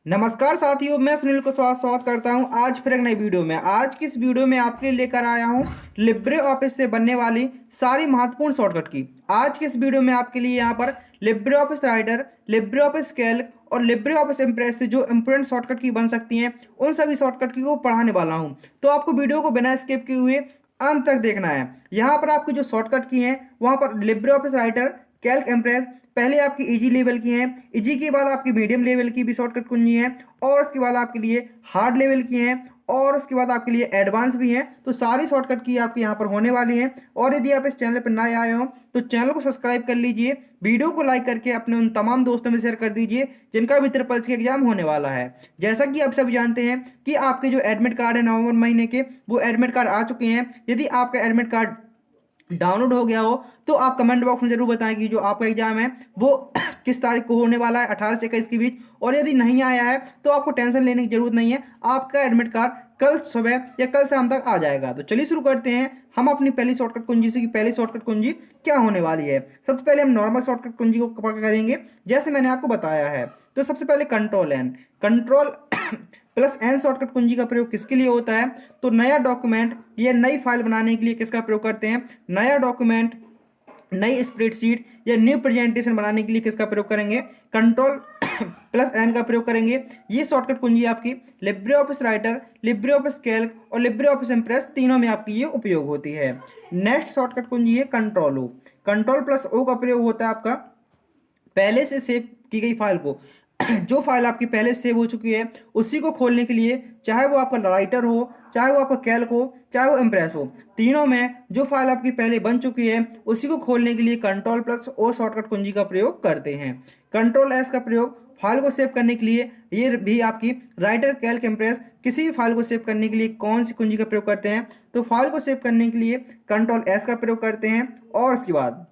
नमस्कार साथियों, मैं सुनील को स्वागत करता हूं आज फिर एक नई वीडियो में। आज की इस वीडियो में आपके लिए लेकर आया हूं लिब्रे ऑफिस से बनने वाली सारी महत्वपूर्ण शॉर्टकट की। आज की इस वीडियो में आपके लिए यहां पर Libre office writer, Libre office Calc और लिब्रे ऑफिस इम्प्रेस से जो इंपोर्टेंट शॉर्टकट की बन सकती हैं उन सभी शॉर्टकट की को पढ़ाने वाला हूँ। तो आपको वीडियो को बिना स्किप किए हुए अंत तक देखना है। यहाँ पर आपकी जो शॉर्टकट की हैं वहाँ पर Libre office writer, Calc, impress पहले आपकी इजी लेवल की हैं, इजी के बाद आपकी मीडियम लेवल की भी शॉर्टकट कुंजी हैं और उसके बाद आपके लिए हार्ड लेवल की हैं और उसके बाद आपके लिए एडवांस भी हैं। तो सारी शॉर्टकट की आपके यहाँ पर होने वाली हैं। और यदि आप इस चैनल पर नए आए हो तो चैनल को सब्सक्राइब कर लीजिए, वीडियो को लाइक करके अपने उन तमाम दोस्तों में शेयर कर दीजिए जिनका भी ट्रिपल सी एग्जाम होने वाला है। जैसा कि आप सब जानते हैं कि आपके जो एडमिट कार्ड है नवंबर महीने के, वो एडमिट कार्ड आ चुके हैं। यदि आपका एडमिट कार्ड डाउनलोड हो गया हो तो आप कमेंट बॉक्स में जरूर बताएं कि जो आपका एग्जाम है वो किस तारीख को होने वाला है, 18 से 21 के बीच। और यदि नहीं आया है तो आपको टेंशन लेने की जरूरत नहीं है, आपका एडमिट कार्ड कल सुबह या कल शाम तक आ जाएगा। तो चलिए शुरू करते हैं हम अपनी पहली शॉर्टकट कुंजी से कि पहली शॉर्टकट कुंजी क्या होने वाली है। सबसे पहले हम नॉर्मल शॉर्टकट कुंजी को करेंगे जैसे मैंने आपको बताया है। तो सबसे पहले control N, control plus N shortcut कुंजी का प्रयोग किसके लिए होता है? तो नया डॉक्यूमेंट या नई फाइल बनाने के लिए किसका प्रयोग करते हैं? नया डॉक्यूमेंट, नई स्प्रेडशीट या न्यू प्रेजेंटेशन बनाने के लिए किसका प्रयोग करेंगे? कंट्रोल प्लस एन का प्रयोग करेंगे। ये शॉर्टकट कुंजी आपकी Libre office writer, Libre office Calc और लिब्रे ऑफिस इम्प्रेस तीनों में आपकी ये उपयोग होती है। नेक्स्ट शॉर्टकट कुंजी है control O. Control plus O का प्रयोग होता है आपका पहले से सेव की गई फाइल को जो फाइल आपकी पहले सेव हो चुकी है उसी को खोलने के लिए, चाहे वो आपका राइटर हो, चाहे वो आपका कैल्क हो, चाहे वो इम्प्रेस हो, तीनों में जो फाइल आपकी पहले बन चुकी है उसी को खोलने के लिए कंट्रोल प्लस ओ शॉर्टकट कुंजी का प्रयोग करते हैं। कंट्रोल एस का प्रयोग फाइल को सेव करने के लिए, ये भी आपकी राइटर, कैल्क, इम्प्रेस किसी भी फाइल को सेव करने के लिए कौन सी कुंजी का प्रयोग करते हैं? तो फाइल को सेव करने के लिए कंट्रोल एस का प्रयोग करते हैं। और उसके बाद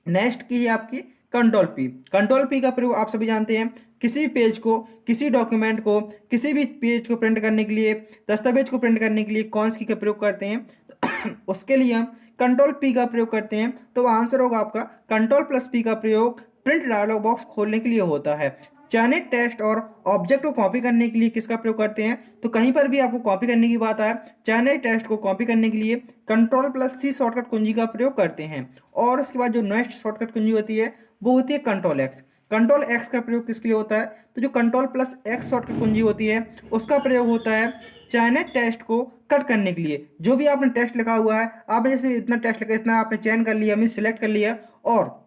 नेक्स्ट की है आपकी कंट्रोल पी। कंट्रोल पी का प्रयोग आप सभी जानते हैं, किसी भी पेज को, किसी डॉक्यूमेंट को, किसी भी पेज को प्रिंट करने के लिए, दस्तावेज को प्रिंट करने के लिए कौन सी की का प्रयोग करते हैं? तो उसके लिए हम कंट्रोल पी का प्रयोग करते हैं। तो आंसर होगा आपका कंट्रोल प्लस पी का प्रयोग प्रिंट डायलॉग बॉक्स खोलने के लिए होता है। चयनित टेक्स्ट और ऑब्जेक्ट को कॉपी करने के लिए किसका प्रयोग करते हैं? तो कहीं पर भी आपको कॉपी करने की बात आए, चयनित टेक्स्ट को कॉपी करने के लिए कंट्रोल प्लस सी शॉर्टकट कुंजी का प्रयोग करते हैं। और उसके बाद जो नेक्स्ट शॉर्टकट कुंजी होती है वो होती है कंट्रोल एक्स। कंट्रोल एक्स का प्रयोग किसके लिए होता है? तो जो कंट्रोल प्लस एक्स शॉर्टकट कुंजी होती है उसका प्रयोग होता है चयनित टेक्स्ट को कट करने के लिए। जो भी आपने टेक्स्ट लिखा हुआ है, आपने जैसे इतना टेक्स्ट लिखा, इतना आपने चयन कर लिया, मीन सिलेक्ट कर लिया और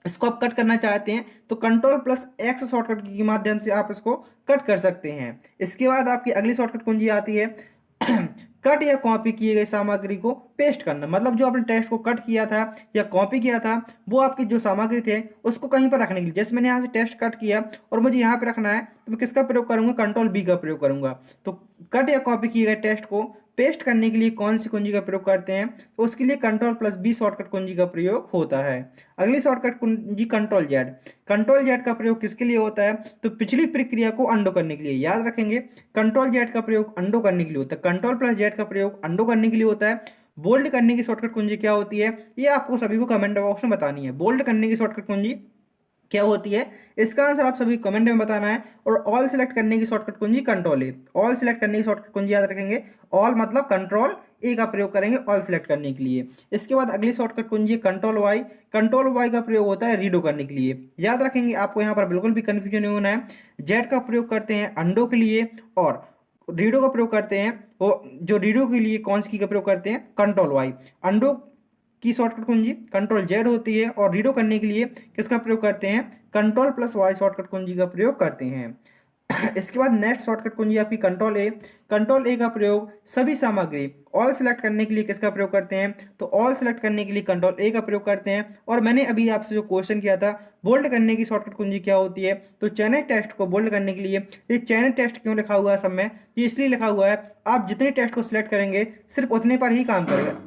इसको आप कट करना चाहते हैं तो कंट्रोल प्लस एक्स शॉर्टकट के माध्यम से आप इसको कट कर सकते हैं। इसके बाद आपकी अगली शॉर्टकट कुंजी आती है कट या कॉपी किए गए सामग्री को पेस्ट करना। मतलब जो आपने टेक्स्ट को कट किया था या कॉपी किया था वो आपकी जो सामग्री थे उसको कहीं पर रखने के लिए, जैसे मैंने यहाँ से टेक्स्ट कट किया और मुझे यहाँ पे रखना है तो मैं किसका प्रयोग करूंगा? कंट्रोल बी का प्रयोग करूंगा। तो कट या कॉपी किए गए टेक्स्ट को पेस्ट करने के लिए कौन सी कुंजी का प्रयोग करते हैं? तो उसके लिए कंट्रोल प्लस बी शॉर्टकट कुंजी का प्रयोग होता है। अगली शॉर्टकट कुंजी कंट्रोल जेड। कंट्रोल जेड का प्रयोग किसके लिए होता है? तो पिछली प्रक्रिया को अंडो करने के लिए। याद रखेंगे, कंट्रोल जेड का प्रयोग अंडो करने के लिए होता है। कंट्रोल प्लस जेड का प्रयोग अंडो करने के लिए होता है। बोल्ड करने की शॉर्टकट कुंजी क्या होती है ये आपको सभी को कमेंट बॉक्स में बतानी है। बोल्ड करने की शॉर्टकट कुंजी क्या होती है इसका आंसर आप सभी कमेंट में बताना है। और ऑल सिलेक्ट करने की शॉर्टकट कुंजी कंट्रोल ए। ऑल सिलेक्ट करने की शॉर्टकट कुंजी याद रखेंगे, ऑल मतलब कंट्रोल ए का प्रयोग करेंगे ऑल सिलेक्ट करने के लिए। इसके बाद अगली शॉर्टकट कुंजी कंट्रोल वाई। कंट्रोल वाई का प्रयोग होता है रीडो करने के लिए। याद रखेंगे, आपको यहाँ पर बिल्कुल भी कंफ्यूजन नहीं होना है। जेड का प्रयोग करते हैं अंडो के लिए और रीडो का प्रयोग करते हैं, वो जो रीडो के लिए कौन सी की का प्रयोग करते हैं? Control Y. अंडो की शॉर्टकट कुंजी कंट्रोल जेड होती है और रीडो करने के लिए किसका प्रयोग करते हैं? कंट्रोल प्लस वाई शॉर्टकट कुंजी का प्रयोग करते हैं। इसके बाद नेक्स्ट शॉर्टकट कुंजी आपकी कंट्रोल ए। कंट्रोल ए का प्रयोग सभी सामग्री ऑल सेलेक्ट करने के लिए किसका प्रयोग करते हैं? तो ऑल सेलेक्ट करने के लिए कंट्रोल ए का प्रयोग करते हैं। और मैंने अभी आपसे जो क्वेश्चन किया था बोल्ड करने की शॉर्टकट कुंजी क्या होती है, तो चयनित टेक्स्ट को बोल्ड करने के लिए, ये चयनित टेक्स्ट क्यों लिखा हुआ है सब में? ये इसलिए लिखा हुआ है आप जितने टेक्स्ट को सिलेक्ट करेंगे सिर्फ उतने पर ही काम करेगा,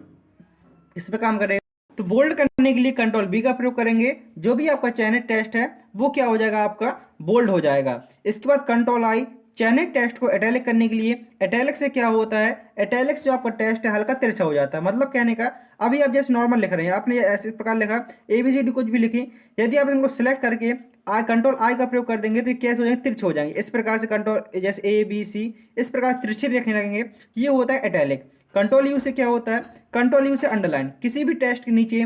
इस पर काम करेगा। तो बोल्ड करने के लिए कंट्रोल बी का प्रयोग करेंगे, जो भी आपका चयनित टेक्स्ट है वो क्या हो जाएगा? आपका बोल्ड हो जाएगा। इसके बाद कंट्रोल आई चयनित टेक्स्ट को इटैलिक करने के लिए इटैलिक से क्या होता है, इटैलिक जो आपका टेक्स्ट है हल्का तिरछा हो जाता है। मतलब कहने का, अभी आप जैसे नॉर्मल लिख रहे हैं, आपने ऐसे प्रकार लिखा ABCD कुछ भी लिखी, यदि आप इनको सिलेक्ट करके कंट्रोल आई का प्रयोग कर देंगे तो ये कैसे हो जाएंगे, तिरछे हो जाएंगे। इस प्रकार से कंट्रोल जैसे ABC इस प्रकार तिरछे लिखने लगेंगे, ये होता है इटैलिक। कंट्रोल यू से क्या होता है, कंट्रोल यू से अंडरलाइन। किसी भी टेक्स्ट के नीचे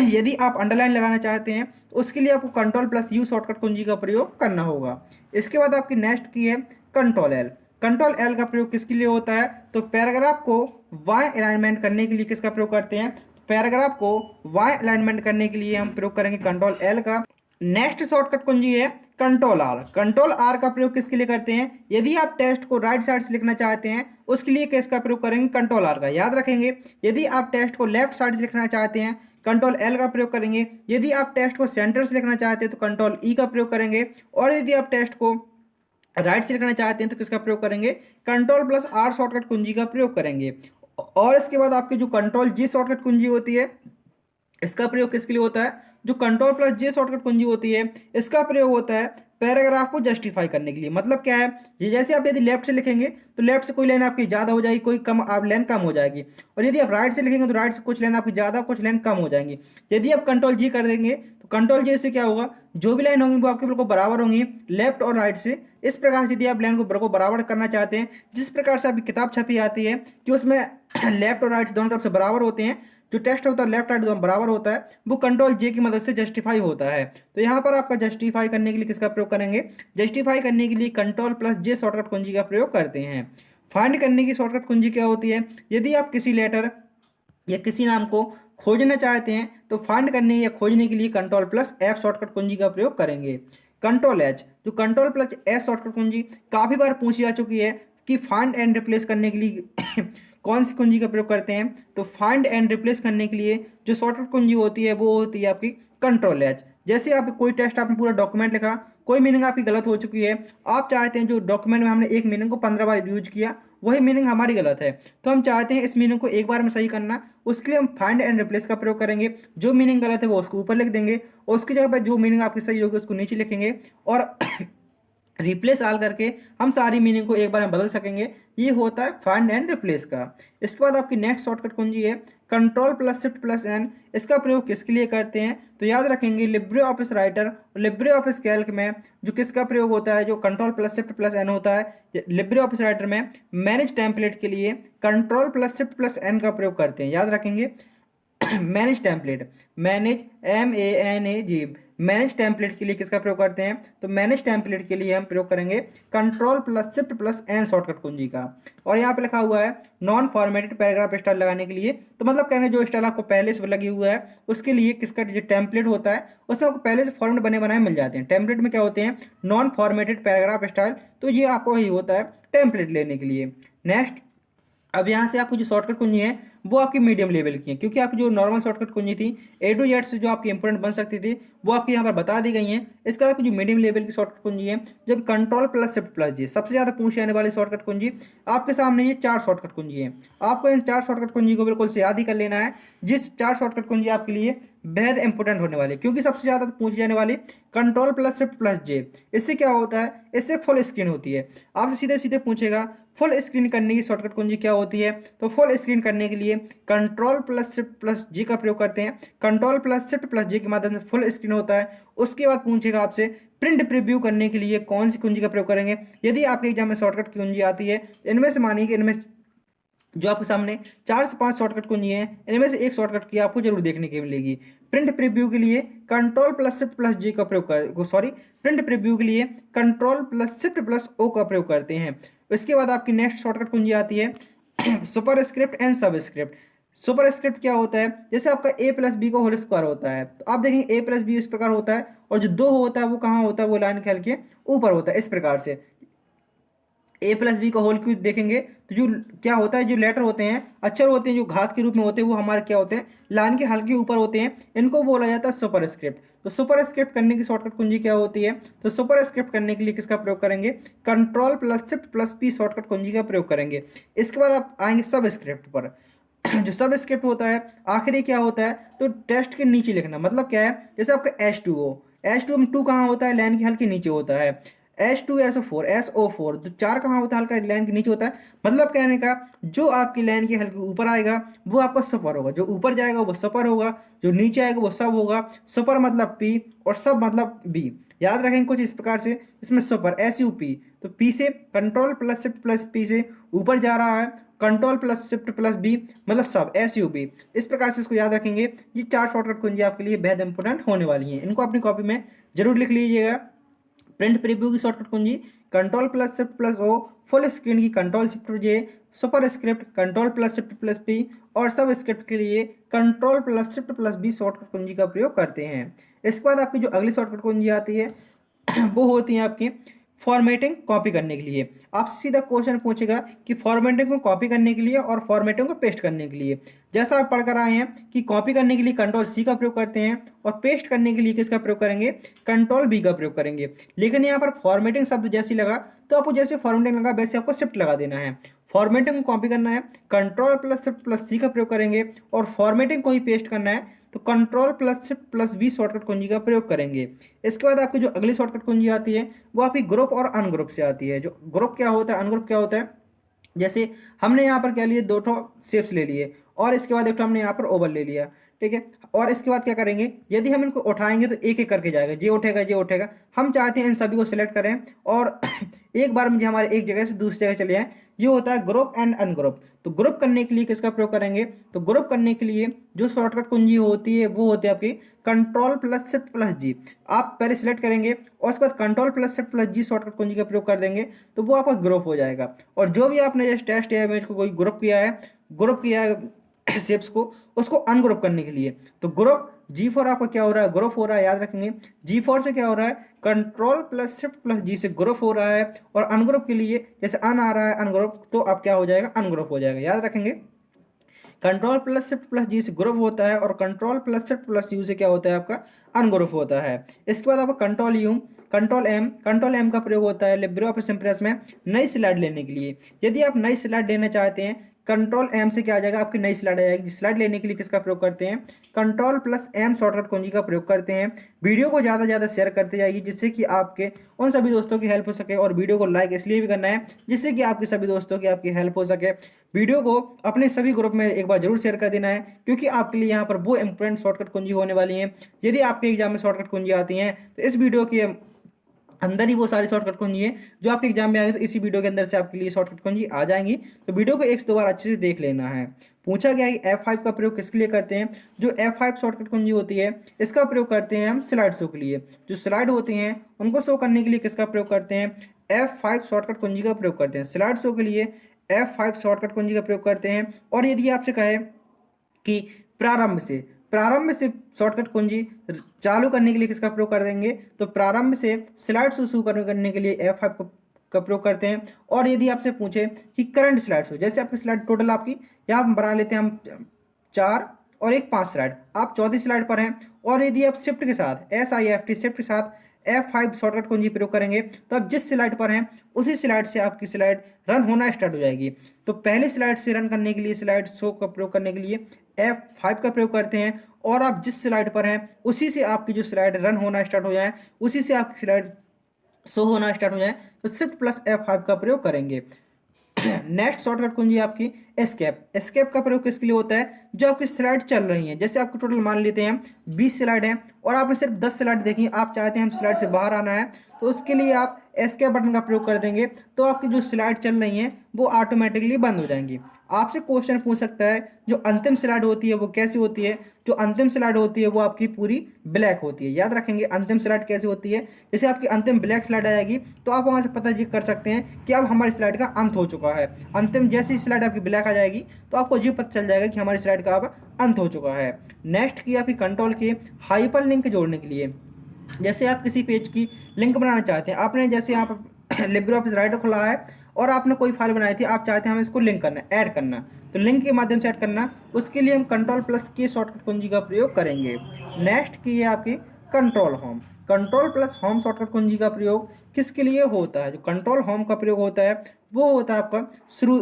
यदि आप अंडरलाइन लगाना चाहते हैं तो उसके लिए आपको कंट्रोल प्लस यू शॉर्टकट कुंजी का प्रयोग करना होगा। इसके बाद आपकी नेक्स्ट की है कंट्रोल एल। कंट्रोल एल का प्रयोग किसके लिए होता है, तो पैराग्राफ को वाई अलाइनमेंट करने के लिए किसका प्रयोग करते हैं, पैराग्राफ को वाई अलाइनमेंट करने के लिए हम प्रयोग करेंगे कंट्रोल एल का। नेक्स्ट शॉर्टकट कुंजी है कंट्रोल आर। कंट्रोल आर का प्रयोग किसके लिए करते हैं, यदि आप टेक्स्ट को राइट साइड से लिखना चाहते हैं उसके लिए किसका प्रयोग करेंगे, कंट्रोल आर का। याद रखेंगे, यदि आप टेक्स्ट को लेफ्ट साइड से लिखना चाहते हैं कंट्रोल एल का प्रयोग करेंगे, यदि आप टेक्स्ट को सेंटर से लिखना चाहते हैं तो कंट्रोल ई का प्रयोग करेंगे, और यदि आप टेक्स्ट को राइट से लिखना चाहते हैं तो किसका प्रयोग करेंगे, कंट्रोल प्लस आर शॉर्टकट कुंजी का प्रयोग करेंगे। और इसके बाद आपकी जो कंट्रोल जी शॉर्टकट कुंजी होती है इसका प्रयोग किसके लिए होता है, जो कंट्रोल प्लस जे शॉर्टकट कुंजी होती है इसका प्रयोग होता है पैराग्राफ को जस्टिफाई करने के लिए। मतलब क्या है, ये जैसे आप यदि लेफ्ट से लिखेंगे तो लेफ्ट से कोई लाइन आपकी ज़्यादा हो जाएगी, कोई कम आप लाइन कम हो जाएगी, और यदि आप राइट से लिखेंगे तो राइट से कुछ लाइन आपकी ज़्यादा कुछ लाइन कम हो जाएंगी। यदि आप कंट्रोल जी कर देंगे तो कंट्रोल जे से क्या होगा, जो भी लाइन होंगी वो आपके बिल्कुल बराबर होंगी लेफ्ट और राइट से। इस प्रकार से यदि आप लाइन को बिल्कुल बराबर करना चाहते हैं, जिस प्रकार से आपकी किताब छपी आती है कि उसमें लेफ्ट और राइट दोनों तरफ से बराबर होते हैं, जो टेक्स्ट होता है लेफ्ट राइट दोनों बराबर होता है, वो कंट्रोल जे की मदद से जस्टिफाई होता है। तो यहाँ पर आपका जस्टिफाई करने के लिए किसका प्रयोग करेंगे, जस्टिफाई करने के लिए कंट्रोल प्लस जे शॉर्टकट कुंजी का प्रयोग करते हैं। फाइंड करने की शॉर्टकट कुंजी क्या होती है, यदि आप किसी लेटर या किसी नाम को खोजना चाहते हैं तो फाइंड करने या खोजने के लिए कंट्रोल प्लस एफ शॉर्टकट कुंजी का प्रयोग करेंगे। कंट्रोल एच, जो कंट्रोल प्लस एस शॉर्टकट कुंजी काफ़ी बार पूछी जा चुकी है कि फाइंड एंड रिप्लेस करने के लिए कौन सी कुंजी का प्रयोग करते हैं, तो फाइंड एंड रिप्लेस करने के लिए जो शॉर्टकट कुंजी होती है वो होती है आपकी कंट्रोल एच। जैसे आप कोई टेक्स्ट आपने पूरा डॉक्यूमेंट लिखा, कोई मीनिंग आपकी गलत हो चुकी है, आप चाहते हैं जो डॉक्यूमेंट में हमने एक मीनिंग को 15 बार यूज किया वही मीनिंग हमारी गलत है, तो हम चाहते हैं इस मीनिंग को एक बार में सही करना, उसके लिए हम फाइंड एंड रिप्लेस का प्रयोग करेंगे। जो मीनिंग गलत है वो उसको ऊपर लिख देंगे और उसकी जगह पर जो मीनिंग आपकी सही होगी उसको नीचे लिखेंगे, और रिप्लेस आल करके हम सारी मीनिंग को एक बार में बदल सकेंगे। ये होता है फाइंड एंड रिप्लेस का। इसके बाद आपकी नेक्स्ट शॉर्टकट कुंजी है control plus shift plus N. इसका प्रयोग किसके लिए करते हैं, तो याद रखेंगे लिब्रे ऑफिस राइटर और लिब्रे ऑफिस कैल्क में जो किसका प्रयोग होता है, जो control plus shift plus N होता है लिब्रे ऑफिस राइटर में मैनेज टेम्पलेट के लिए control plus shift plus N का प्रयोग करते हैं। याद रखेंगे manage template, manage MANAG, manage template के लिए किसका प्रयोग करते हैं, तो मैनेज टेम्पलेट के लिए हम प्रयोग करेंगे control plus shift plus N shortcut कुंजी का। और यहाँ पे लिखा हुआ है नॉन फॉर्मेटेड पैराग्राफ स्टाइल लगाने के लिए, तो मतलब कहने जो स्टाइल आपको पहले से लगी हुआ है उसके लिए किसका जो टेम्पलेट होता है उसमें आपको पहले से फॉर्मेट बने बनाए मिल जाते हैं। टेम्पलेट में क्या होते हैं, नॉन फॉर्मेटेड पैराग्राफ स्टाइल, तो ये आपको वही होता है टेम्पलेट लेने के लिए। नेक्स्ट, अब यहाँ से आपको जो शॉर्टकट कुंजी है वो आपकी मीडियम लेवल की है, क्योंकि आपकी जो नॉर्मल शॉर्टकट कुंजी थी A to Z से जो आपकी इंपॉर्टेंट बन सकती थी वो आपकी यहाँ पर बता दी गई हैं। इसके बाद जो मीडियम लेवल की शॉर्टकट कुंजी है, जब कंट्रोल प्लस शिफ्ट प्लस जी सबसे ज़्यादा पूछे जाने वाली शॉर्टकट कुंजी, आपके सामने ये 4 शॉर्टकट कुंजी है। आपको इन 4 शॉर्टकट कुंजी को बिल्कुल से याद ही कर लेना है, जिस 4 शॉर्टकट कुंजी आपके लिए बेहद इंपॉर्टेंट होने वाली, क्योंकि सबसे ज़्यादा पूछी जाने वाली कंट्रोल प्लस शिफ्ट प्लस जे। इससे क्या होता है, इससे फुल स्क्रीन होती है। आपसे सीधे सीधे पूछेगा फुल स्क्रीन करने की शॉर्टकट कुंजी क्या होती है, तो फुल स्क्रीन करने के लिए control plus shift plus G का प्रयोग करते हैं। कंट्रोल प्लस शिफ्ट प्लस जी के माध्यम से फुल स्क्रीन होता है। उसके बाद पूछेगा आपसे प्रिंट प्रीव्यू करने के लिए कौन सी कुंजी का प्रयोग करेंगे। यदि आपके एग्जाम में शॉर्टकट की कुंजी आती है तो इनमें से मानिए कि इनमें जो आपके सामने 4 से 5 शॉर्टकट कुंजी हैं, इनमें से एक शॉर्टकट की आपको जरूर देखने की मिलेगी। प्रिंट प्रीव्यू के लिए control plus shift plus G का प्रयोग प्रिंट प्रीव्यू के लिए control plus shift plus O का प्रयोग करते हैं। इसके बाद आपकी नेक्स्ट शॉर्टकट कुंजी आती है सुपर स्क्रिप्ट एंड सब स्क्रिप्ट। सुपर स्क्रिप्ट क्या होता है, जैसे आपका A प्लस बी का होल स्क्वायर होता है, तो आप देखेंगे A प्लस बी इस प्रकार होता है, और जो 2 होता है वो कहाँ होता है, वो लाइन के हल्के ऊपर होता है। इस प्रकार से A प्लस बी का होल क्यूब देखेंगे तो जो क्या होता है, जो लेटर होते हैं अक्षर होते हैं जो घात के रूप में होते हैं वो हमारे क्या होते हैं, लाइन के हल्के ऊपर होते हैं, इनको बोला जाता है सुपर स्क्रिप्ट। तो सुपर स्क्रिप्ट करने की शॉर्टकट कुंजी क्या होती है, तो सुपर स्क्रिप्ट करने के लिए किसका प्रयोग करेंगे, control plus shift plus P shortcut कुंजी का प्रयोग करेंगे। इसके बाद आप आएंगे सब स्क्रिप्ट पर। जो सब स्क्रिप्ट होता है आखिरी क्या होता है, तो टेक्स्ट के नीचे लिखना। मतलब क्या है, जैसे आपका H2O में 2 कहाँ होता है, लाइन के हल्के नीचे होता है। H2SO4 SO4 तो 4 कहाँ होता है, हल्का लाइन के नीचे होता है। मतलब कहने का जो आपकी लाइन के हल्के ऊपर आएगा वो आपका सफर होगा, जो ऊपर जाएगा वो सफर होगा, जो नीचे आएगा वो सब होगा। सफर मतलब P और सब मतलब B। याद रखेंगे कुछ इस प्रकार से, इसमें सफर SUP, तो P से control plus shift plus P से ऊपर जा रहा है, control plus shift plus B मतलब सब SUB। इस प्रकार से इसको याद रखेंगे। ये 4 शॉर्टकट कुंजी आपके लिए बेहद इंपॉर्टेंट होने वाली हैं, इनको अपनी कॉपी में जरूर लिख लीजिएगा। प्रिंट प्रीव्यू की शॉर्टकट कुंजी control plus shift plus O, full screen की control shift J, super script control plus shift plus P और सब स्क्रिप्ट के लिए control plus shift plus B shortcut कुंजी का प्रयोग करते हैं। इसके बाद आपकी जो अगली शॉर्टकट कुंजी आती है वो होती है आपकी फॉर्मेटिंग कॉपी करने के लिए। आपसे सीधा क्वेश्चन पूछेगा कि फॉर्मेटिंग को कॉपी करने के लिए और फॉर्मेटिंग को पेस्ट करने के लिए, जैसा आप पढ़कर आए हैं कि कॉपी करने के लिए कंट्रोल C का प्रयोग करते हैं और पेस्ट करने के लिए किसका प्रयोग करेंगे, कंट्रोल B का प्रयोग करेंगे। लेकिन यहाँ पर फॉर्मेटिंग शब्द जैसे लगा तो आपको जैसे फॉर्मेटिंग लगा वैसे आपको शिफ्ट लगा देना है। फॉर्मेटिंग को कॉपी करना है control plus shift plus C का प्रयोग करेंगे, और फॉर्मेटिंग को ही पेस्ट करना है तो control plus shift plus V shortcut कुंजी का प्रयोग करेंगे। इसके बाद आपकी जो अगली शॉर्टकट कुंजी आती है वो आपकी ग्रुप और अनग्रुप से आती है। जो ग्रुप क्या होता है, अनग्रुप क्या होता है, जैसे हमने यहाँ पर क्या लिए, 2 शेप्स ले लिए और इसके बाद एक हमने यहाँ पर ओवल ले लिया, ठीक है। और इसके बाद क्या करेंगे, यदि हम इनको उठाएंगे तो एक एक करके जाएगा, जे उठेगा जे उठेगा। हम चाहते हैं इन सभी को सिलेक्ट करें और एक बार में हमारे एक जगह से दूसरी जगह चले जाएं। ये होता है ग्रुप एंड अनग्रुप। तो ग्रुप करने के लिए किसका प्रयोग करेंगे, तो ग्रुप करने के लिए जो शॉर्टकट कुंजी होती है वो होती है आपकी control plus shift plus G। आप पहले सिलेक्ट करेंगे और उसके बाद control plus shift plus G shortcut कुंजी का प्रयोग कर देंगे तो वो आपका ग्रुप हो जाएगा। और जो भी आपने जैसे टेस्ट या इमेज को कोई ग्रुप किया है शेप्स को, उसको अनग्रुप करने के लिए तो ग्रुप G4 आपका क्या हो रहा है, ग्रुप हो रहा है। याद रखेंगे G4 से क्या हो रहा है, control plus shift plus G से ग्रुप हो रहा है। और अनग्रुप के लिए जैसे अन आ रहा है अनग्रुप, तो अब क्या हो जाएगा, अनग्रुप हो जाएगा। याद रखेंगे control plus shift plus G से ग्रुप होता है और control plus shift plus U से क्या होता है, आपका अनग्रुप होता है। इसके बाद आपका कंट्रोल M का प्रयोग होता है लिब्रे ऑफिस इम्प्रेस में नई स्लाइड लेने के लिए। यदि आप नई स्लाइड लेना चाहते हैं, कंट्रोल M से क्या आ जाएगा, आपकी नई स्लाइड आ जाएगी। स्लाइड लेने के लिए किसका प्रयोग करते हैं, कंट्रोल प्लस M शॉर्टकट कुंजी का प्रयोग करते हैं। वीडियो को ज़्यादा से ज़्यादा शेयर करते जाइए जिससे कि आपके उन सभी दोस्तों की हेल्प हो सके, और वीडियो को लाइक इसलिए भी करना है जिससे कि आपके सभी दोस्तों की आपकी हेल्प हो सके। वीडियो को अपने सभी ग्रुप में एक बार जरूर शेयर कर देना है, क्योंकि आपके लिए यहाँ पर वो इंपॉर्टेंट शॉर्टकट कुंजी होने वाली हैं। यदि आपके एग्जाम में शॉर्टकट कुंजी आती हैं तो इस वीडियो के अंदर ही वो सारी शॉर्टकट कुंजी है जो आपके एग्जाम में आएंगे, तो इसी वीडियो के अंदर से आपके लिए शॉर्टकट कुंजी आ जाएंगी। तो वीडियो को 1 से 2 बार अच्छे से देख लेना है। पूछा गया है कि F5 का प्रयोग किसके लिए करते हैं। जो F5 शॉर्टकट कुंजी होती है इसका प्रयोग करते हैं हम स्लाइड शो के लिए। जो स्लाइड होती हैं उनको शो करने के लिए किसका प्रयोग करते हैं, F5 शॉर्टकट कुंजी का प्रयोग करते हैं। स्लाइड शो के लिए F5 शॉर्टकट कुंजी का प्रयोग करते हैं। और यदि आपसे कहे कि प्रारंभ से शॉर्टकट कुंजी चालू करने के लिए किसका प्रयोग कर देंगे, तो प्रारंभ से स्लाइड शो शुरू करने के लिए F5 का प्रयोग करते हैं। और यदि आपसे पूछे कि करंट स्लाइड शो, जैसे आपकी स्लाइड टोटल आपकी यहाँ बना लेते हैं हम 4 और एक 5 स्लाइड, आप 14 स्लाइड पर हैं, और यदि आप शिफ्ट के साथ SIFT शिफ्ट के साथ F5 शॉर्टकट कुंजी प्रयोग करेंगे तो आप जिस स्लाइड पर हैं उसी स्लाइड से आपकी स्लाइड रन होना स्टार्ट हो जाएगी। तो पहले स्लाइड से रन करने के लिए, स्लाइड शो का प्रयोग करने के लिए F5 का प्रयोग करते हैं, और आप जिस स्लाइड पर हैं उसी से आपकी जो स्लाइड रन होना स्टार्ट हो जाए, उसी से आपकी स्लाइड शो होना स्टार्ट हो जाए, तो शिफ्ट प्लस F5 का प्रयोग करेंगे। नेक्स्ट शॉर्टकट कुंजी आपकी एस्केप का प्रयोग किसके लिए होता है, जो आपकी स्लाइड चल रही है। जैसे आपको टोटल मान लेते हैं 20 स्लाइड हैं और आपने सिर्फ 10 स्लाइड देखी, आप चाहते हैं हम स्लाइड से बाहर आना है, तो उसके लिए आप एस्केप बटन का प्रयोग कर देंगे, तो आपकी जो स्लाइड चल रही हैं वो ऑटोमेटिकली बंद हो जाएंगी। आपसे क्वेश्चन पूछ सकता है जो अंतिम स्लाइड होती है वो कैसी होती है। जो अंतिम स्लाइड होती है वो आपकी पूरी ब्लैक होती है। याद रखेंगे अंतिम स्लाइड कैसी होती है, जैसे आपकी अंतिम ब्लैक स्लाइड आएगी तो आप वहां से पता कर सकते हैं कि अब हमारी स्लाइड का अंत हो चुका है। अंतिम जैसी स्लाइड आपकी ब्लैक आ जाएगी तो आपको ये पता चल जाएगा कि हमारी स्लाइड का अब अंत हो चुका है। नेक्स्ट की आपकी कंट्रोल की हाइपर लिंक जोड़ने के लिए, जैसे आप किसी पेज की लिंक बनाना चाहते हैं, आपने जैसे यहाँ पर लिब्रे ऑफिस राइटर खुला है और आपने कोई फाइल बनाई थी, आप चाहते हैं हम इसको लिंक करना, ऐड करना, तो लिंक के माध्यम से ऐड करना, उसके लिए हम कंट्रोल प्लस की शॉर्टकट कुंजी का प्रयोग करेंगे। नेक्स्ट की है आपकी control home. Control plus home shortcut कुंजी का प्रयोग किसके लिए होता है, जो कंट्रोल होम का प्रयोग होता है वो होता है आपका शुरू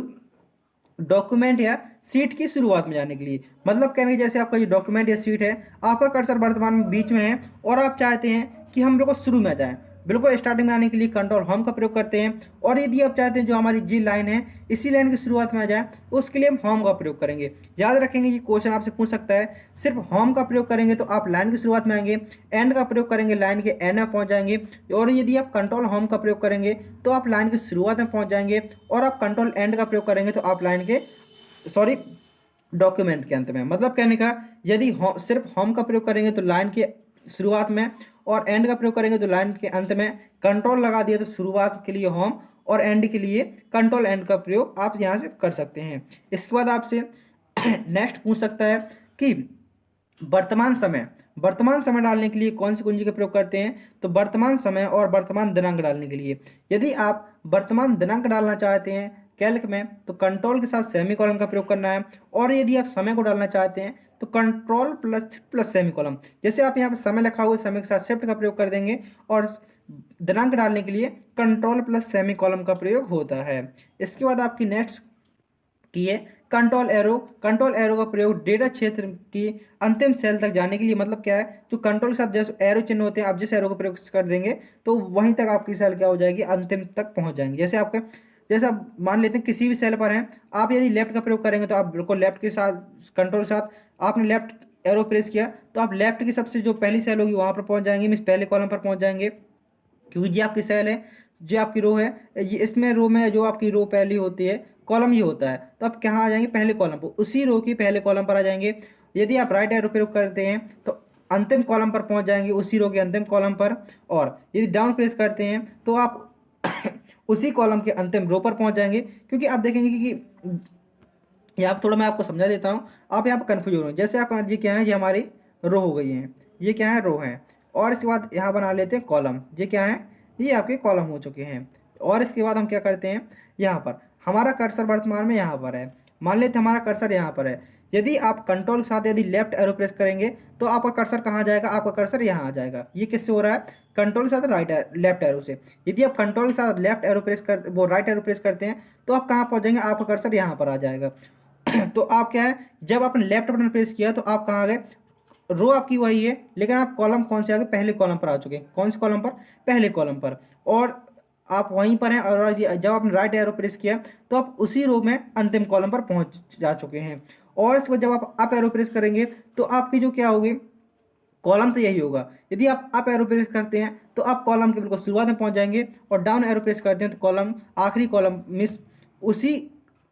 डॉक्यूमेंट या सीट की शुरुआत में जाने के लिए। मतलब कहने के जैसे आपका ये डॉक्यूमेंट या सीट है, आपका कर्सर वर्तमान में बीच में है और आप चाहते हैं कि हम लोग को शुरू में जाएं, बिल्कुल स्टार्टिंग में आने के लिए कंट्रोल होम का प्रयोग करते हैं। और यदि आप चाहते हैं जो हमारी जी लाइन है इसी लाइन की शुरुआत में आ जाए तो उसके लिए हम होम का प्रयोग करेंगे। याद रखेंगे ये क्वेश्चन आपसे पूछ सकता है, सिर्फ होम का प्रयोग करेंगे तो आप लाइन की शुरुआत में आएंगे, एंड का प्रयोग करेंगे लाइन के एंड में पहुंच जाएंगे, और यदि आप कंट्रोल होम का प्रयोग करेंगे तो आप लाइन की शुरुआत में पहुंच जाएंगे, और आप कंट्रोल एंड का प्रयोग करेंगे तो आप लाइन के सॉरी डॉक्यूमेंट के अंत में। मतलब कहने का यदि सिर्फ होम का प्रयोग करेंगे तो लाइन के शुरुआत में, और एंड का प्रयोग करेंगे तो लाइन के अंत में। कंट्रोल लगा दिया तो शुरुआत के लिए होम और एंड के लिए कंट्रोल एंड का प्रयोग आप यहाँ से कर सकते हैं। इसके बाद आपसे नेक्स्ट पूछ सकता है कि वर्तमान समय डालने के लिए कौन सी कुंजी का प्रयोग करते हैं। तो वर्तमान समय और वर्तमान दिनांक डालने के लिए यदि आप वर्तमान दिनांक डालना चाहते हैं कैल्क में तो कंट्रोल के साथ सेमी कॉलम का प्रयोग करना है, और यदि आप समय को डालना चाहते हैं तो कंट्रोल प्लस सेमी कॉलम। जैसे आप यहाँ पे समय लिखा हुआ है समय के साथ शिफ्ट का प्रयोग कर देंगे, और दिनांक डालने के लिए कंट्रोल प्लस सेमी कॉलम का प्रयोग होता है। इसके बाद आपकी नेक्स्ट की है कंट्रोल एरो का प्रयोग डेटा क्षेत्र की अंतिम सेल तक जाने के लिए। मतलब क्या है, जो कंट्रोल के साथ जैसे एरो चिन्ह होते हैं आप जिस एरो का प्रयोग कर देंगे तो वहीं तक आपकी सेल क्या हो जाएगी, अंतिम तक पहुंच जाएंगे। जैसे आप मान लेते हैं किसी भी सेल पर हैं आप, यदि लेफ्ट का प्रयोग करेंगे तो आप बिल्कुल लेफ्ट के साथ कंट्रोल के साथ आपने लेफ्ट एरो प्रेस किया तो आप लेफ्ट की सबसे जो पहली सेल होगी वहां पर पहुंच जाएंगे, मीन्स पहले कॉलम पर पहुंच जाएंगे, क्योंकि ये आपकी सेल है, जो आपकी रो है, ये इसमें रो में जो आपकी रो पहली होती है कॉलम ये होता है, तो आप कहाँ आ जाएंगे, पहले कॉलम पर, उसी रो की पहले कॉलम पर आ जाएंगे। यदि आप राइट एरो प्रयोग करते हैं तो अंतिम कॉलम पर पहुंच जाएंगे, उसी रो के अंतिम कॉलम पर, और यदि डाउन प्रेस करते हैं तो आप उसी कॉलम के अंतिम रो पर पहुंच जाएंगे। क्योंकि आप देखेंगे कि यहाँ पर थोड़ा मैं आपको समझा देता हूँ, आप यहाँ पर कन्फ्यूज हो रहे हैं। जैसे आप ये क्या है, ये हमारी रो हो गई है, ये क्या है, रो है, और इसके बाद यहाँ बना लेते हैं कॉलम, ये क्या है, ये आपके कॉलम हो चुके हैं। और इसके बाद हम क्या करते हैं, यहाँ पर हमारा कर्सर वर्तमान में यहाँ पर है, मान लेते हैं हमारा कर्सर यहाँ पर है। यदि आप कंट्रोल के साथ यदि लेफ्ट एरो प्रेस करेंगे तो आपका कर्सर कहाँ जाएगा, आपका कर्सर यहाँ आ जाएगा। ये किससे हो रहा है, कंट्रोल के साथ लेफ्ट एरो से। यदि आप कंट्रोल के साथ लेफ्ट एरो प्रेस कर वो राइट एरो प्रेस करते हैं तो आप कहाँ पहुँचेंगे, आपका कर्सर यहाँ पर आ जाएगा। तो आप क्या है, जब आपने लेफ्ट बटन प्रेस किया तो आप कहाँ आ गए, रो आपकी वही है लेकिन आप कॉलम कौन से आ गए, पहले कॉलम पर आ चुके हैं। कौन से कॉलम पर, पहले कॉलम पर, और आप वहीं पर हैं। और जब आपने राइट एरो प्रेस किया तो आप उसी रो में अंतिम कॉलम पर पहुंच जा चुके हैं। और इसके बाद जब आप अप एरो प्रेस करेंगे तो आपकी जो क्या होगी, कॉलम तो यही होगा। यदि आप अप एरो प्रेस करते हैं तो आप कॉलम के बिल्कुल शुरुआत में पहुंच जाएंगे, और डाउन एरो प्रेस करते हैं तो कॉलम आखिरी कॉलम मिस उसी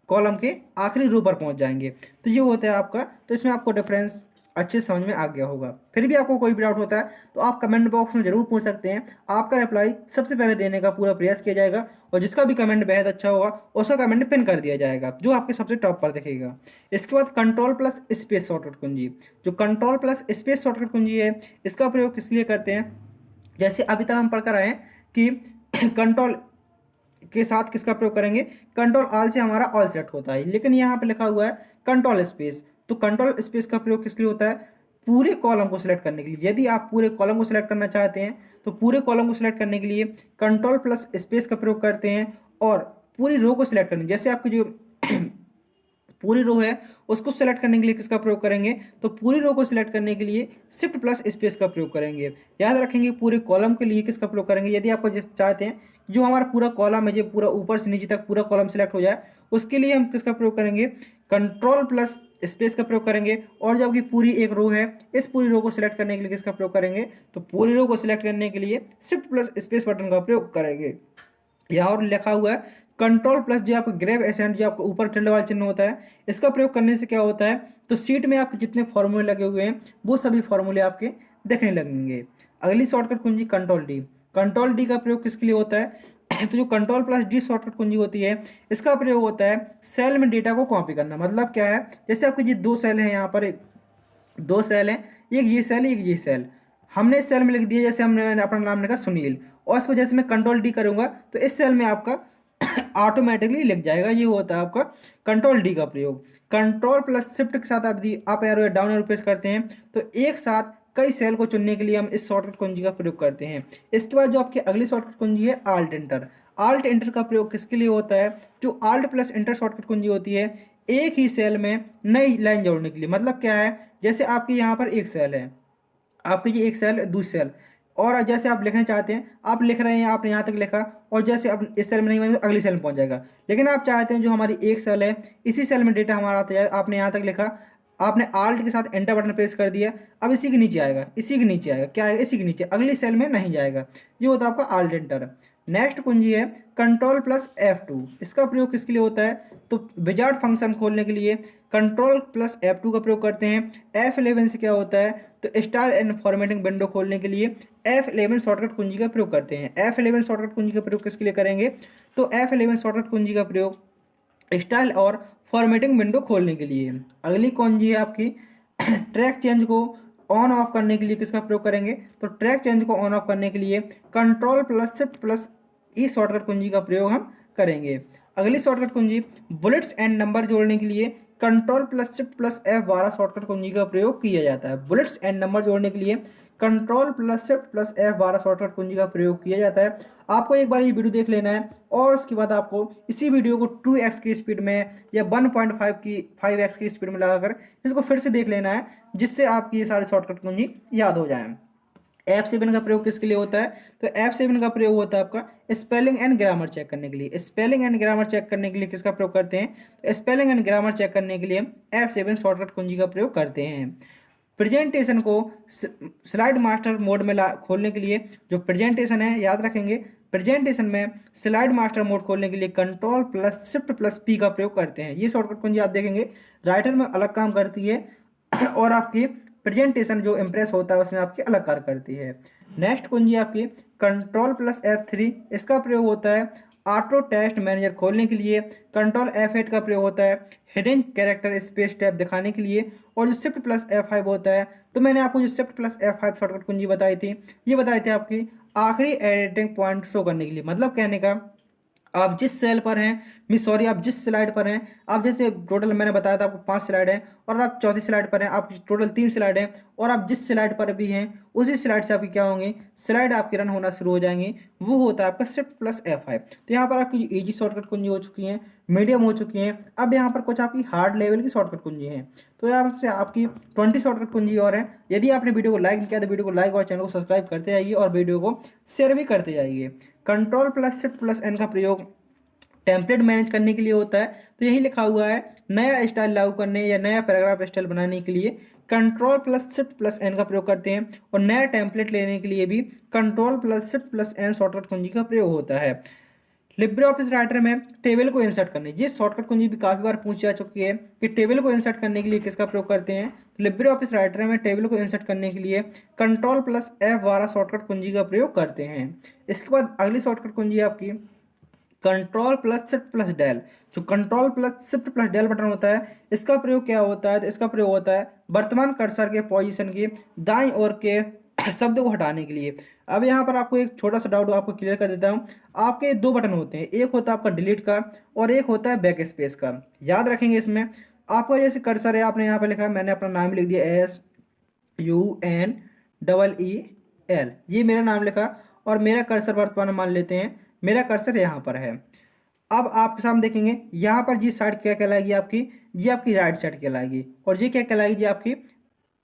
कॉलम के आखिरी रो पर पहुंच जाएंगे। तो ये होता है आपका। तो इसमें आपको डिफरेंस अच्छे से समझ में आ गया होगा। फिर भी आपको कोई भी डाउट होता है तो आप कमेंट बॉक्स में जरूर पूछ सकते हैं, आपका रिप्लाई सबसे पहले देने का पूरा प्रयास किया जाएगा, और जिसका भी कमेंट बेहद अच्छा होगा उसका कमेंट पिन कर दिया जाएगा जो आपके सबसे टॉप पर दिखेगा। इसके बाद कंट्रोल प्लस स्पेस शॉर्टकट कुंजी, जो कंट्रोल प्लस स्पेस शॉर्टकट कुंजी है इसका प्रयोग किस लिए करते हैं। जैसे अभी तक हम पढ़कर आए कि कंट्रोल के साथ किसका प्रयोग करेंगे, कंट्रोल ऑल से हमारा ऑल सेलेक्ट होता है, लेकिन यहाँ पे लिखा हुआ है कंट्रोल स्पेस। तो कंट्रोल स्पेस का प्रयोग किस लिए होता है, पूरे कॉलम को सिलेक्ट करने के लिए। यदि आप पूरे कॉलम को सिलेक्ट करना चाहते हैं तो पूरे कॉलम को सिलेक्ट करने के लिए कंट्रोल प्लस स्पेस का प्रयोग करते हैं, और पूरी रो को सिलेक्ट करने, जैसे आपकी जो पूरी रो है उसको सिलेक्ट करने के लिए किसका प्रयोग करेंगे, तो पूरी रो को सिलेक्ट करने के लिए शिफ्ट प्लस स्पेस का प्रयोग करेंगे। याद रखेंगे पूरे कॉलम के लिए किसका प्रयोग करेंगे, यदि आपको चाहते हैं जो हमारा पूरा कॉलम है जो पूरा ऊपर से नीचे तक पूरा कॉलम सिलेक्ट हो जाए उसके लिए हम किसका प्रयोग करेंगे, कंट्रोल प्लस स्पेस का प्रयोग करेंगे। और जब कि पूरी एक रो है इस पूरी रो को सिलेक्ट करने के लिए किसका प्रयोग करेंगे, तो पूरी रो को सिलेक्ट करने के लिए शिफ्ट प्लस स्पेस बटन का प्रयोग करेंगे। यहाँ और लिखा हुआ है कंट्रोल प्लस जो आपका ग्रेव एसेंट जो आपको ऊपर टिल्डे वाला चिन्ह होता है इसका प्रयोग करने से क्या होता है, तो सीट में आपके जितने फॉर्मूले लगे हुए हैं वो सभी फॉर्मूले आपके देखने लगेंगे। अगली शॉर्टकट कुंजी कंट्रोल डी। कंट्रोल डी का प्रयोग किसके लिए होता है, तो जो कंट्रोल प्लस डी शॉर्टकट कुंजी होती है इसका प्रयोग होता है सेल में डेटा को कॉपी करना। मतलब क्या है, जैसे आपकी ये दो सेल हैं, यहाँ पर दो सेल हैं, एक ये सेल एक ये सेल, हमने इस सेल में लिख दिया, जैसे हमने अपना नाम लिखा सुनील, और इसको जैसे मैं कंट्रोल डी करूंगा तो इस सेल में आपका ऑटोमेटिकली लिख जाएगा। ये होता है आपका कंट्रोल डी का प्रयोग। कंट्रोल प्लस शिफ्ट के साथ आप एरो या डाउन एरो प्रेस करते हैं तो एक साथ कई सेल को चुनने के लिए हम इस शॉर्टकट कुंजी का प्रयोग करते हैं। इसके बाद जो आपकी अगली शॉर्टकट कुंजी है आल्ट एंटर। आल्ट एंटर का प्रयोग किसके लिए होता है, जो आल्ट प्लस एंटर शॉर्टकट कुंजी होती है एक ही सेल में नई लाइन जोड़ने के लिए। मतलब क्या है, जैसे आपके यहाँ पर एक सेल है, आपकी ये एक सेल दूसरी सेल, और जैसे आप लिखना चाहते हैं, आप लिख रहे हैं, आपने यहाँ तक लिखा और जैसे अब इस सेल में नहीं बने तो अगली सेल में पहुँच जाएगा। लेकिन आप चाहते हैं जो हमारी एक सेल है इसी सेल में डेटा हमारा आता जाए, आपने यहाँ तक लिखा, आपने आल्ट के साथ एंटर बटन प्रेस कर दिया, अब इसी के नीचे आएगा, इसी के नीचे आएगा, क्या आएगा, इसी के नीचे, अगली सेल में नहीं जाएगा। ये होता है आपका आल्ट एंटर। नेक्स्ट कुंजी है कंट्रोल प्लस F2। इसका प्रयोग किसके लिए होता है, तो विजार्ड फंक्शन खोलने के लिए कंट्रोल प्लस F2 का प्रयोग करते हैं। F11 से क्या होता है, तो स्टाइल एंड फॉर्मेटिंग विंडो खोलने के लिए F11 शॉर्टकट कुंजी का प्रयोग करते हैं। F11 शॉर्टकट कुंजी का प्रयोग किसके लिए करेंगे, तो F11 शॉर्टकट कुंजी का प्रयोग स्टाइल और फॉर्मेटिंग विंडो खोलने के लिए। अगली कुंजी है आपकी ट्रैक चेंज को ऑन ऑफ करने के लिए किसका प्रयोग करेंगे, तो ट्रैक चेंज को ऑन ऑफ करने के लिए कंट्रोल प्लस शिफ्ट प्लस ई शॉर्टकट कुंजी का प्रयोग हम करेंगे। अगली शॉर्टकट कुंजी बुलेट्स एंड नंबर जोड़ने के लिए control plus shift plus F12 shortcut कुंजी का प्रयोग किया जाता है। बुलेट्स एंड नंबर जोड़ने के लिए control plus shift plus F12 shortcut कुंजी का प्रयोग किया जाता है। आपको एक बार ये वीडियो देख लेना है और उसके बाद आपको इसी वीडियो को 2x की स्पीड में या 5x की स्पीड में लगाकर इसको फिर से देख लेना है, जिससे आपकी ये सारी शॉर्टकट कुंजी याद हो जाए। F7 का प्रयोग किसके लिए होता है, तो F7 का प्रयोग होता है आपका स्पेलिंग एंड ग्रामर चेक करने के लिए। स्पेलिंग एंड ग्रामर चेक करने के लिए किसका प्रयोग करते हैं, तो स्पेलिंग एंड ग्रामर चेक करने के लिए F7 शॉर्टकट कुंजी का प्रयोग करते हैं। प्रेजेंटेशन को स्लाइड मास्टर मोड में खोलने के लिए, जो प्रेजेंटेशन है याद रखेंगे, प्रेजेंटेशन में स्लाइड मास्टर मोड खोलने के लिए control plus shift plus P का प्रयोग करते हैं। ये शॉर्टकट कुंजी आप देखेंगे राइटर में अलग काम करती है और आपकी प्रेजेंटेशन जो इम्प्रेस होता है उसमें आपकी अलग कार्य करती है। नेक्स्ट कुंजी आपकी कंट्रोल प्लस F3। इसका प्रयोग होता है ऑटो टेक्स्ट मैनेजर खोलने के लिए। कंट्रोल F8 का प्रयोग होता है हिडन कैरेक्टर स्पेस टैब दिखाने के लिए। और जो शिफ्ट प्लस F5 होता है, तो मैंने आपको जो शिफ्ट प्लस F5 शॉर्टकट कुंजी बताई थी, ये बताई थी आपकी आखिरी एडिटिंग पॉइंट शो करने के लिए। मतलब कहने का, आप जिस सेल पर हैं, सॉरी आप जिस स्लाइड पर हैं, आप जैसे टोटल मैंने बताया था आपको 5 स्लाइड है और आप चौथी स्लाइड पर हैं, आप टोटल 3 स्लाइड हैं और आप जिस स्लाइड पर भी हैं उसी स्लाइड से आपकी क्या होंगे, स्लाइड आपकी रन होना शुरू हो जाएंगे। वो होता है आपका शिफ्ट प्लस F5। तो यहाँ पर आपकी इजी शॉर्टकट कुंजी हो चुकी हैं, मीडियम हो चुकी हैं, अब यहाँ पर कुछ आपकी हार्ड लेवल की शॉर्टकट कुंजी हैं। तो यहाँ से आपकी 20 शॉर्टकट कुंजी और हैं। यदि आपने वीडियो को लाइक नहीं किया तो वीडियो को लाइक और चैनल को सब्सक्राइब करते जाइए और वीडियो को शेयर भी करते जाइए। Control plus shift plus N का प्रयोग टेम्पलेट मैनेज करने के लिए होता है। तो यही लिखा हुआ है, नया स्टाइल लागू करने या नया पैराग्राफ स्टाइल बनाने के लिए control plus shift plus N का प्रयोग करते हैं और नया टेम्पलेट लेने के लिए भी control plus shift plus N shortcut कुंजी का प्रयोग होता है। लिब्रे ऑफिस राइटर में टेबल को इंसर्ट करने, जिस शॉर्टकट कुंजी भी काफ़ी बार पूछी जा चुकी है कि टेबल को इंसर्ट करने के लिए किसका प्रयोग करते हैं, तो लिब्रे ऑफिस राइटर में टेबल को इंसर्ट करने के लिए कंट्रोल प्लस F12 शॉर्टकट कुंजी का प्रयोग करते हैं। इसके बाद अगली शॉर्टकट कुंजी आपकी control plus shift plus del. जो control plus shift plus del button होता है, इसका प्रयोग क्या होता है, तो इसका प्रयोग होता है वर्तमान कर्सर के पोजीशन के दाईं ओर के शब्द को हटाने के लिए। अब यहाँ पर आपको एक छोटा सा डाउट आपको क्लियर कर देता हूँ। आपके 2 बटन होते हैं, एक होता है आपका डिलीट का और एक होता है बैक स्पेस का। याद रखेंगे इसमें आपका जैसे कर्सर है, आपने यहाँ पर लिखा है, मैंने अपना नाम लिख दिया SUNEEL, ये मेरा नाम लिखा और मेरा कर्सर वर्तमान मान लेते हैं मेरा कर्सर यहाँ पर है। अब आपके सामने देखेंगे यहाँ पर जी साइड क्या कहलाएगी आपकी, ये आपकी राइट साइड कहलाएगी और ये क्या कहलाएगी, जी आपकी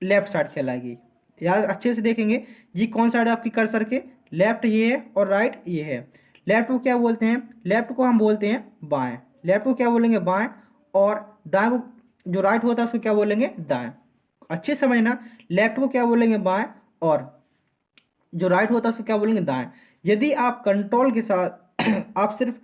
लेफ्ट साइड कहलाएगी। यार अच्छे से देखेंगे जी कौन साइड आपकी कर्सर के, लेफ्ट ये है और राइट ये है। लेफ्ट को क्या बोलते हैं, लेफ्ट को हम बोलते हैं बाएं, लेफ्ट को क्या बोलेंगे बाएं, और दाएं को जो राइट होता है उसको क्या बोलेंगे दाएं। अच्छे समझना, लेफ्ट को क्या बोलेंगे बाएं और जो राइट होता है उसको क्या बोलेंगे दाएं। यदि आप कंट्रोल के साथ आप सिर्फ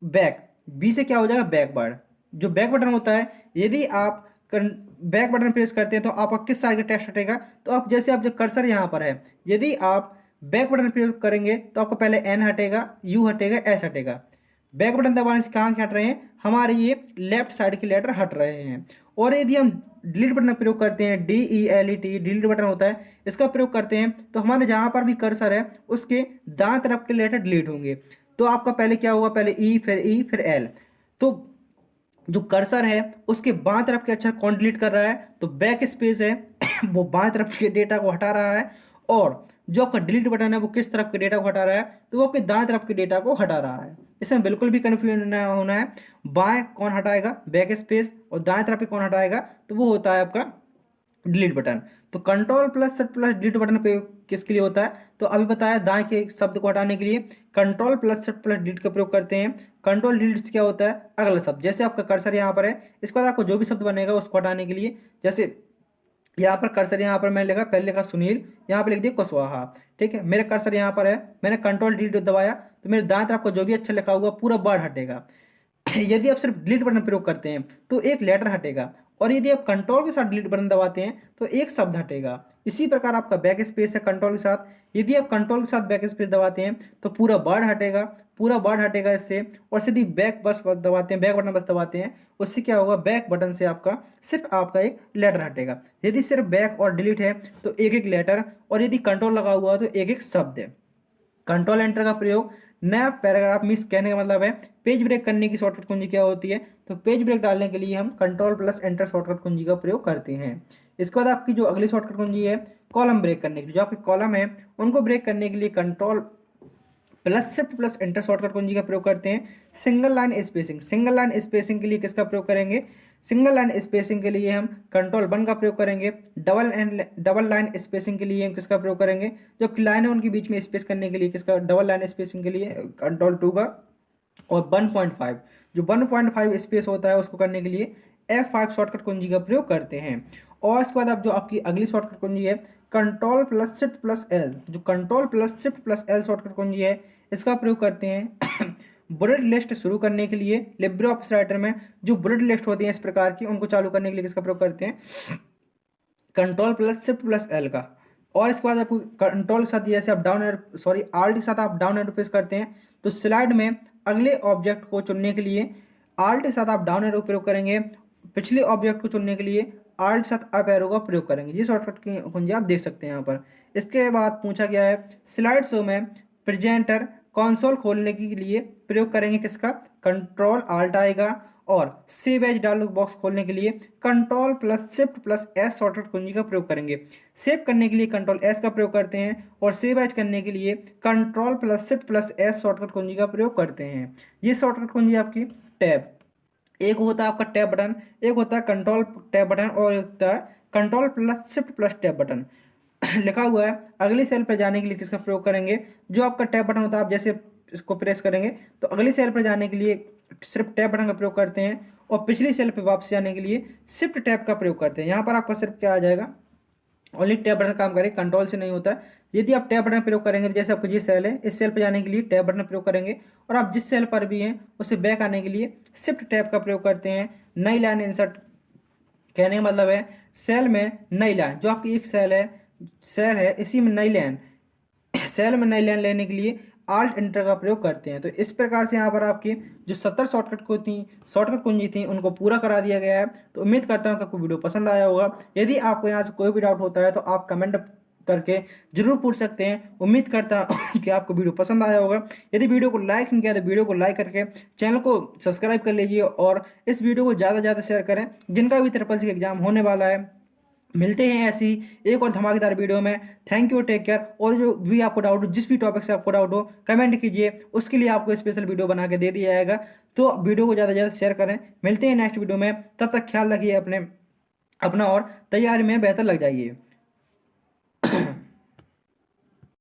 बैक, बी से क्या हो जाएगा बैकवर्ड, जो बैक बटन होता है, यदि आप बैक बटन प्रेस करते हैं तो आपका किस साइड का टेक्स्ट हटेगा, तो आप जैसे आप जो कर्सर यहाँ पर है, यदि आप बैक बटन प्रेस करेंगे तो आपको पहले एन हटेगा, यू हटेगा, एस हटेगा। बैक बटन दबाने से कहाँ हट रहे हैं, हमारे ये लेफ्ट साइड के लेटर हट रहे हैं। और यदि हम डिलीट बटन का प्रयोग करते हैं, DELET डिलीट बटन होता है, इसका प्रयोग करते हैं तो हमारे जहाँ पर भी कर्सर है उसके दाएं तरफ के लेटर डिलीट होंगे। तो आपका पहले क्या होगा, पहले E फिर L। तो जो कर्सर है उसके बाएं तरफ के अक्षर कौन डिलीट कर रहा है, तो बैक स्पेस है वो बाएं तरफ के डेटा को हटा रहा है, और जो आपका डिलीट बटन है वो किस तरफ के डेटा को हटा रहा है, तो वो आपके दाएं तरफ के डेटा को हटा रहा है। इसमें बिल्कुल भी कन्फ्यूजन नहीं होना है, बाएं कौन हटाएगा बैक स्पेस और दाएं तरफ पे कौन हटाएगा, तो वो होता है आपका डिलीट बटन। तो control plus shift plus delete button पे किसके लिए होता है, तो अभी बताया दाएं के शब्द को हटाने के लिए control plus shift plus delete का प्रयोग करते हैं। कंट्रोल डिलीट क्या होता है, अगला शब्द, जैसे आपका कर्सर यहाँ पर है, इसके बाद आपको जो भी शब्द बनेगा उसको हटाने के लिए, जैसे यहाँ पर कर्सर, यहाँ पर मैंने लिखा, पहले लिखा सुनील, यहाँ पर लिख दिया कुशवाहा। ठीक है, मेरे कर्सर यहाँ पर है, मैंने कंट्रोल डिलीट दबाया तो मेरे दाएं तरफ को जो भी अच्छा लिखा हुआ पूरा वर्ड हटेगा। यदि आप सिर्फ डिलीट बटन प्रयोग करते हैं तो एक लेटर हटेगा, और यदि आप कंट्रोल के साथ डिलीट बटन दबाते हैं तो एक शब्द हटेगा। इसी प्रकार आपका बैक स्पेस है कंट्रोल के साथ, यदि आप कंट्रोल के साथ बैक स्पेस दबाते हैं तो पूरा वर्ड हटेगा, पूरा वर्ड हटेगा इससे। और यदि बैक बस दबाते हैं, बैक बटन बस दबाते हैं, उससे क्या होगा, बैक बटन से आपका सिर्फ आपका एक लेटर हटेगा। यदि सिर्फ बैक और डिलीट है तो एक एक लेटर, और यदि कंट्रोल लगा हुआ है तो एक एक शब्द है। कंट्रोल एंटर का प्रयोग नया पैराग्राफ मिस कहने का मतलब है पेज ब्रेक करने की शॉर्टकट कुंजी क्या होती है, तो पेज ब्रेक डालने के लिए हम कंट्रोल प्लस एंटर शॉर्टकट कुंजी का प्रयोग करते हैं। इसके बाद आपकी जो अगली शॉर्टकट कुंजी है कॉलम ब्रेक करने के लिए, जो आपके कॉलम है उनको ब्रेक करने के लिए control plus shift plus enter shortcut कुंजी का प्रयोग करते हैं। Single line spacing, single line spacing के लिए किसका प्रयोग करेंगे, सिंगल लाइन स्पेसिंग के लिए हम कंट्रोल 1 का प्रयोग करेंगे। डबल लाइन स्पेसिंग के लिए हम किसका प्रयोग करेंगे, जबकि लाइन है उनके बीच में स्पेस करने के लिए किसका, डबल लाइन स्पेसिंग के लिए कंट्रोल 2 का। और 1.5, जो 1.5 स्पेस होता है उसको करने के लिए F5 शॉर्टकट कुंजी का प्रयोग करते हैं। और इसके बाद अब जो आपकी अगली शॉर्टकट कुंजी है control plus shift plus L, जो control plus shift plus L shortcut कुंजी है इसका प्रयोग करते हैं बुलेट लिस्ट शुरू करने के लिए। लिब्रे ऑफिस राइटर में जो बुलेट लिस्ट होती है इस प्रकार की, उनको चालू करने के लिए किसका प्रयोग करते हैं, control plus shift plus L का। और इसके बाद आपको कंट्रोल के साथ जैसे आप आल्ट के साथ आप डाउन एरो प्रेस करते हैं तो स्लाइड में अगले ऑब्जेक्ट को चुनने के लिए आल्ट के साथ आप डाउन एरो प्रयोग करेंगे, पिछले ऑब्जेक्ट को चुनने के लिए आल्ट के साथ अप एरो का प्रयोग करेंगे। ये शॉर्टकट की कुंजी आप देख सकते हैं यहाँ पर। इसके बाद पूछा गया है स्लाइड शो में प्रेजेंटर कंसोल खोलने के लिए प्रयोग करेंगे किसका, कंट्रोल आल्ट आएगा। और सेव एज डायलॉग बॉक्स खोलने के लिए control plus shift plus S shortcut कुंजी का प्रयोग करेंगे। सेव करने के लिए कंट्रोल एस का प्रयोग करते हैं, और सेव एज करने के लिए control plus shift plus S shortcut कुंजी का प्रयोग करते हैं। ये शॉर्टकट कुंजी आपकी टैब, एक होता है आपका टैब बटन, एक होता है कंट्रोल टैब बटन, और एक होता है control plus shift plus tab button. लिखा हुआ है अगली सेल पर जाने के लिए किसका प्रयोग करेंगे, जो आपका टैब बटन होता है, आप जैसे इसको प्रेस करेंगे तो अगली सेल पर जाने के लिए सिर्फ टैब बटन का प्रयोग करते हैं, और पिछली सेल पर वापस जाने के लिए शिफ्ट टैब का प्रयोग करते हैं। यहाँ पर आपका सिर्फ क्या आ जाएगा, ओनली टैब बटन काम करेगा, कंट्रोल से नहीं होता है। यदि आप टैब बटन प्रयोग करेंगे तो जैसे आपको ये सेल है, इस सेल पर जाने के लिए टैब बटन प्रयोग करेंगे, और आप जिस सेल पर भी हैं उससे बैक आने के लिए शिफ्ट टैब का प्रयोग करते हैं। नई लाइन इंसर्ट कहने का मतलब है सेल में नई लाइन, जो आपकी एक सेल है इसी में नई लाइन, सेल में नई लाइन लेने के लिए आल्ट एंटर का प्रयोग करते हैं। तो इस प्रकार से यहाँ पर आपकी जो 70 शॉर्टकट कुंजी थी उनको पूरा करा दिया गया है। तो उम्मीद करता हूँ कि आपको वीडियो पसंद आया होगा। यदि आपको यहाँ से कोई भी डाउट होता है तो आप कमेंट करके जरूर पूछ सकते हैं। उम्मीद करता हूँ कि आपको वीडियो पसंद आया होगा। यदि वीडियो को लाइक नहीं किया तो वीडियो को लाइक करके चैनल को सब्सक्राइब कर लीजिए, और इस वीडियो को ज़्यादा से ज़्यादा शेयर करें जिनका भी ट्रिपल सी एग्जाम होने वाला है। मिलते हैं ऐसी एक और धमाकेदार वीडियो में। Thank you, take care. और जो भी आपको डाउट हो, जिस भी टॉपिक से आपको डाउट हो, कमेंट कीजिए, उसके लिए आपको स्पेशल वीडियो बना के दे दिया जाएगा। तो वीडियो को ज़्यादा से ज़्यादा शेयर करें। मिलते हैं नेक्स्ट वीडियो में, तब तक ख्याल रखिए अपना, और तैयारी में बेहतर लग जाइए।